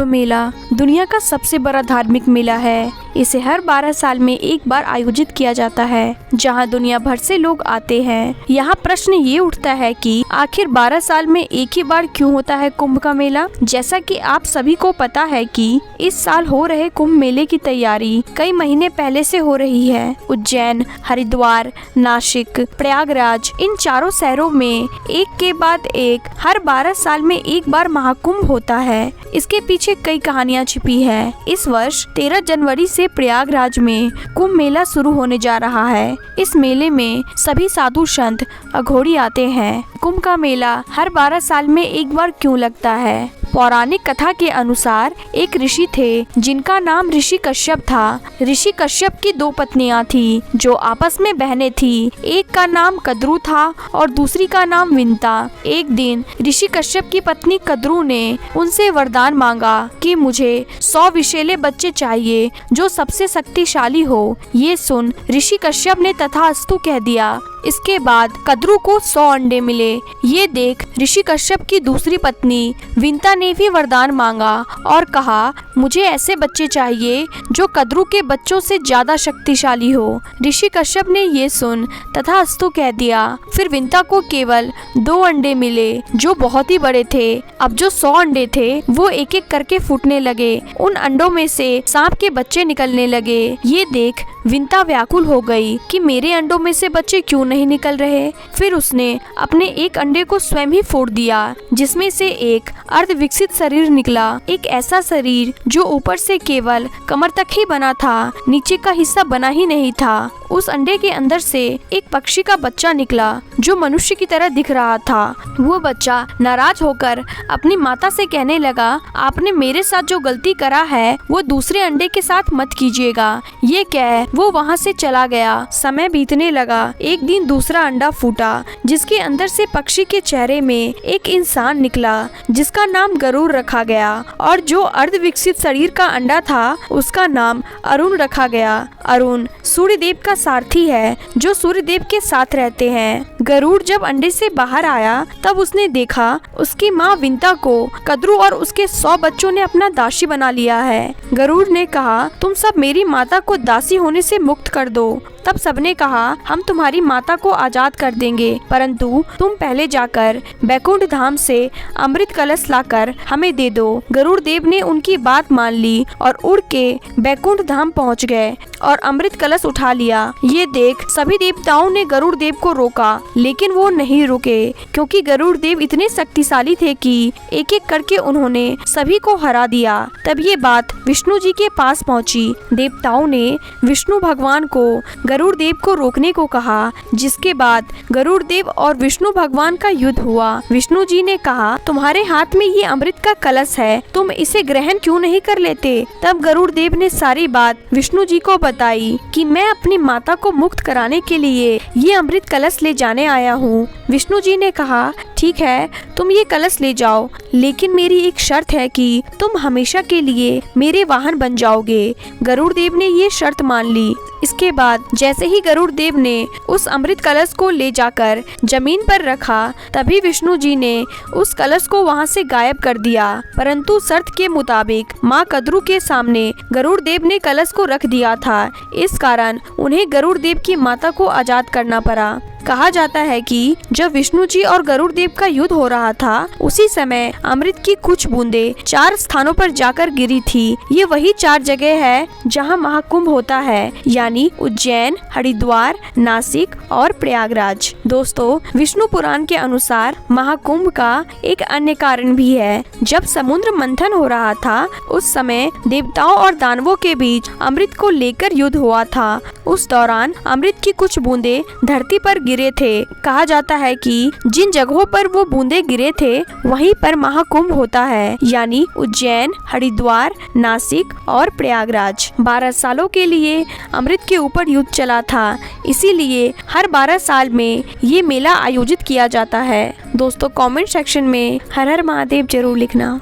मेला दुनिया का सबसे बड़ा धार्मिक मेला है। इसे हर 12 साल में एक बार आयोजित किया जाता है, जहां दुनिया भर से लोग आते हैं। यहाँ प्रश्न ये उठता है कि आखिर 12 साल में एक ही बार क्यों होता है कुंभ का मेला। जैसा कि आप सभी को पता है कि इस साल हो रहे कुंभ मेले की तैयारी कई महीने पहले से हो रही है। उज्जैन, हरिद्वार, नासिक, प्रयागराज, इन चारों शहरों में एक के बाद एक हर 12 साल में एक बार महाकुंभ होता है। इसके पीछे कई कहानियां छिपी है। इस वर्ष 13 जनवरी से प्रयागराज में कुंभ मेला शुरू होने जा रहा है। इस मेले में सभी साधु संत अघोरी आते हैं। कुंभ का मेला हर 12 साल में एक बार क्यों लगता है? पौराणिक कथा के अनुसार एक ऋषि थे जिनका नाम ऋषि कश्यप था। ऋषि कश्यप की 2 पत्नियां थी जो आपस में बहनें थी। एक का नाम कद्रू था और दूसरी का नाम विंता। एक दिन ऋषि कश्यप की पत्नी कद्रू ने उनसे वरदान मांगा कि मुझे 100 विषैले बच्चे चाहिए जो सबसे शक्तिशाली हो। ये सुन ऋषि कश्यप ने तथास्तु कह दिया। इसके बाद कद्रू को 100 अंडे मिले। ये देख ऋषि कश्यप की दूसरी पत्नी विंता ने भी वरदान मांगा और कहा, मुझे ऐसे बच्चे चाहिए जो कद्रू के बच्चों से ज्यादा शक्तिशाली हो। ऋषि कश्यप ने ये सुन तथास्तु कह दिया। फिर विंता को केवल 2 अंडे मिले जो बहुत ही बड़े थे। अब जो 100 अंडे थे वो एक एक करके फूटने लगे। उन अंडों में से सांप के बच्चे निकलने लगे। ये देख विंता व्याकुल हो गई कि मेरे अंडों में से बच्चे क्यों नहीं निकल रहे। फिर उसने अपने एक अंडे को स्वयं ही फोड़ दिया, जिसमें से एक अर्ध विकसित शरीर निकला। एक ऐसा शरीर जो ऊपर से केवल कमर तक ही बना था, नीचे का हिस्सा बना ही नहीं था। उस अंडे के अंदर से एक पक्षी का बच्चा निकला जो मनुष्य की तरह दिख रहा था। वो बच्चा नाराज होकर अपनी माता से कहने लगा, आपने मेरे साथ जो गलती करा है वो दूसरे अंडे के साथ मत कीजिएगा। ये कह वो वहाँ से चला गया। समय बीतने लगा। एक दिन दूसरा अंडा फूटा जिसके अंदर से पक्षी के चेहरे में एक इंसान निकला जिसका नाम गरुड़ रखा गया और जो अर्ध विकसित शरीर का अंडा था उसका नाम अरुण रखा गया। अरुण सूर्यदेव का सारथी है जो सूर्यदेव के साथ रहते हैं। गरुड़ जब अंडे से बाहर आया तब उसने देखा उसकी माँ विंता को कद्रू और उसके 100 बच्चों ने अपना दासी बना लिया है। गरुड़ ने कहा, तुम सब मेरी माता को दासी होने से मुक्त कर दो। तब सबने कहा, हम तुम्हारी माता को आजाद कर देंगे, परंतु तुम पहले जाकर बैकुंठ धाम से अमृत कलश लाकर हमें दे दो। गरुड़ देव ने उनकी बात मान ली और उड़ के बैकुंठ धाम पहुंच गए और अमृत कलश उठा लिया। ये देख सभी देवताओं ने गरुड़ देव को रोका, लेकिन वो नहीं रुके क्योंकि गरुड़ देव इतने शक्तिशाली थे कि एक एक करके उन्होंने सभी को हरा दिया। तब ये बात विष्णु जी के पास पहुंची। देवताओं ने विष्णु भगवान को गरुड़ देव को रोकने को कहा, जिसके बाद गरुड़ देव और विष्णु भगवान का युद्ध हुआ। विष्णु जी ने कहा, तुम्हारे हाथ में ये अमृत का कलश है, तुम इसे ग्रहण क्यों नहीं कर लेते? तब गरुड़ देव ने सारी बात विष्णु जी को बताई कि मैं अपनी माता को मुक्त कराने के लिए ये अमृत कलश ले जाने आया हूँ। विष्णु जी ने कहा, ठीक है, तुम ये कलश ले जाओ, लेकिन मेरी एक शर्त है कि तुम हमेशा के लिए मेरे वाहन बन जाओगे। गरुड़ देव ने ये शर्त मान ली। इसके बाद जैसे ही गरुड़ देव ने उस अमृत कलश को ले जाकर जमीन पर रखा, तभी विष्णु जी ने उस कलश को वहां से गायब कर दिया। परंतु शर्त के मुताबिक माँ कद्रू के सामने गरुड़ देव ने कलश को रख दिया था। इस कारण उन्हें गरुड़ देव की माता को आजाद करना पड़ा। कहा जाता है कि जब विष्णु जी और गरुड़ देव का युद्ध हो रहा था, उसी समय अमृत की कुछ बूंदें 4 स्थानों पर जाकर गिरी थी। ये वही 4 जगह है जहां महाकुंभ होता है, यानी उज्जैन, हरिद्वार, नासिक और प्रयागराज। दोस्तों, विष्णु पुराण के अनुसार महाकुंभ का एक अन्य कारण भी है। जब समुद्र मंथन हो रहा था, उस समय देवताओं और दानवों के बीच अमृत को लेकर युद्ध हुआ था। उस दौरान अमृत की कुछ बूंदें धरती पर गिरे थे। कहा जाता है कि जिन जगहों पर वो बूंदे गिरे थे वहीं पर महाकुंभ होता है, यानी उज्जैन, हरिद्वार, नासिक और प्रयागराज। 12 सालों के लिए अमृत के ऊपर युद्ध चला था, इसीलिए हर 12 साल में ये मेला आयोजित किया जाता है। दोस्तों, कमेंट सेक्शन में हर हर महादेव जरूर लिखना।